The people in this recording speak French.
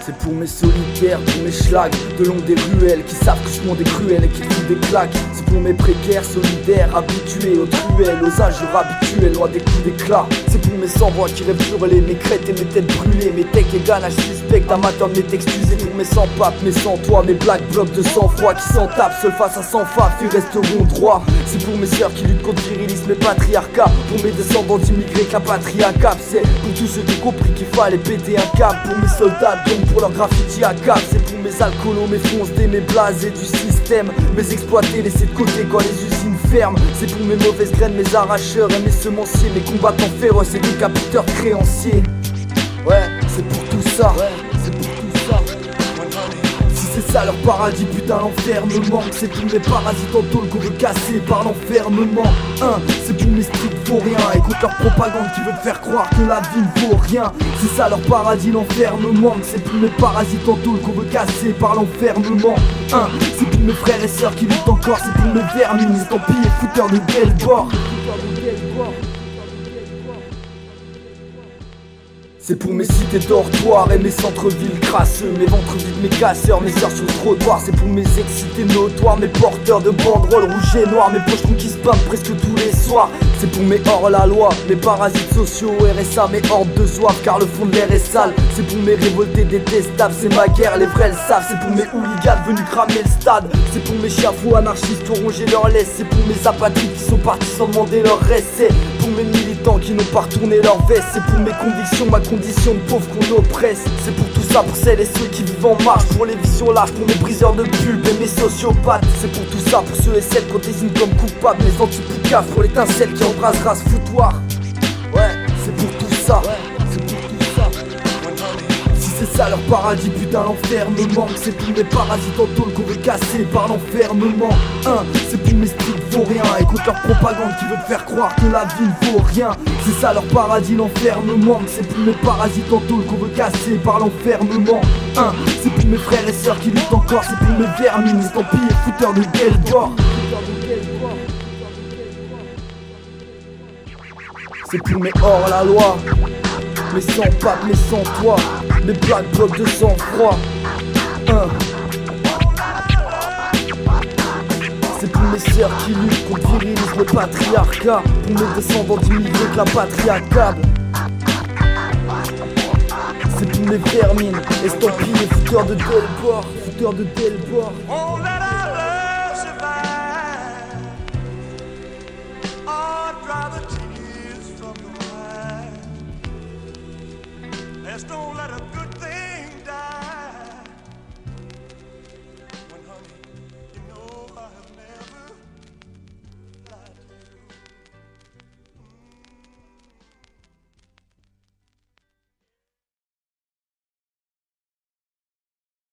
C'est pour mes solitaires, pour mes schlags de long des ruelles qui savent que je monte des cruels et qui font des claques. C'est pour mes précaires, solidaires, habitués aux truelles, aux injures habituelles, loin des coups d'éclat. C'est pour mes sans-voix qui rêvent hurler, mes crêtes et mes têtes brûlées, mes techs et ganaches suspects, amateur de mes t'excuser. Pour mes sans-papes, mes sans-toi, mes black blocs de sang-froid qui s'en tapent, seuls face à sans-faf, ils resteront droits. C'est pour mes sœurs qui luttent contre virilisme et patriarcat, pour mes descendants d'immigrés que la patrie a cap. C'est pour tous ceux qui ont compris qu'il fallait péter un câble, pour mes soldats donc pour leur graffiti à cap. C'est pour mes alcoolos, mes foncedés, mes blasés du système, mes exploités laissés de côté quand les usines ferment. C'est pour mes mauvaises graines, mes arracheurs et mes semenciers, mes combattants féroces et décapiteurs créanciers. Ouais, c'est pour tout ça, c'est pour tout ça. Si c'est ça leur paradis, putain l'enfer me manque. C'est pour mes parasites en tôle qu'on veut casser par l'enfermement. C'est pour mes streets vauriens et contre leur propagande qui veut te faire croire que la vie ne vaut rien. C'est ça leur paradis, l'enfer me manque. C'est pour mes parasites en tôle qu'on veut casser par l'enfermement. C'est pour mes frères et sœurs qui luttent encore. C'est pour mes vermines, estampillés, fouteurs de belles bords. C'est pour mes cités dortoirs et mes centres-villes crasseux, mes ventres vides, mes casseurs, mes sœurs sur le trottoir. C'est pour mes excités notoires, mes porteurs de banderoles rouges et noirs, mes pochetrons qui spamment presque tous les soirs. C'est pour mes hors-la-loi, mes parasites sociaux, RSA, mes hordes de soif, car le fond de l'air est sale. C'est pour mes révoltés détestables, c'est ma guerre, les vrais le savent. C'est pour mes hooligans venus cramer le stade. C'est pour mes chiafous anarchistes qui ont rongé leur laisse. C'est pour mes apatrides qui sont partis sans demander leur reste. C'est pour mes militants qui n'ont pas retourné leur veste. C'est pour mes convictions, ma condition de pauvre qu'on oppresse. C'est pour tout ça, pour celles et ceux qui vivent en marche, pour les visions larges, pour mes briseurs de pulpe et mes sociopathes. C'est pour tout ça, pour ceux et celles qu'on désigne comme coupables, les antipoucaves, pour l'étincelle qui embrasera ce foutoir. Ouais, c'est pour tout ça, c'est pour tout ça. Si c'est ça leur paradis, putain l'enfer me manque. C'est pour mes parasites en tôle qu'on veut casser par l'enfermement. C'est pour mes streets vauriens et contre leur propagande qui veut te faire croire que la vie ne vaut rien. C'est ça leur paradis, l'enfer me manque. C'est pour mes parasites en tôle qu'on veut casser par l'enfermement. C'est pour mes frères et sœurs qui luttent encore. C'est pour mes vermines, estampillés, fouteurs de belles bords. C'est pour mes hors-la-loi, mes sans-papes, mes sans-toi, mes black blocs de sang-froid. C'est pour mes sœurs qui luttent contre virilisme, le patriarcat, pour mes descendants d'immigrés que la patrie accable. C'est pour mes vermines, estampillés, fouteurs de Delbord, fouteurs de Delbord. Oh, let our love survive. Oh, dry the tears from your eyes. Let's don't let a good thing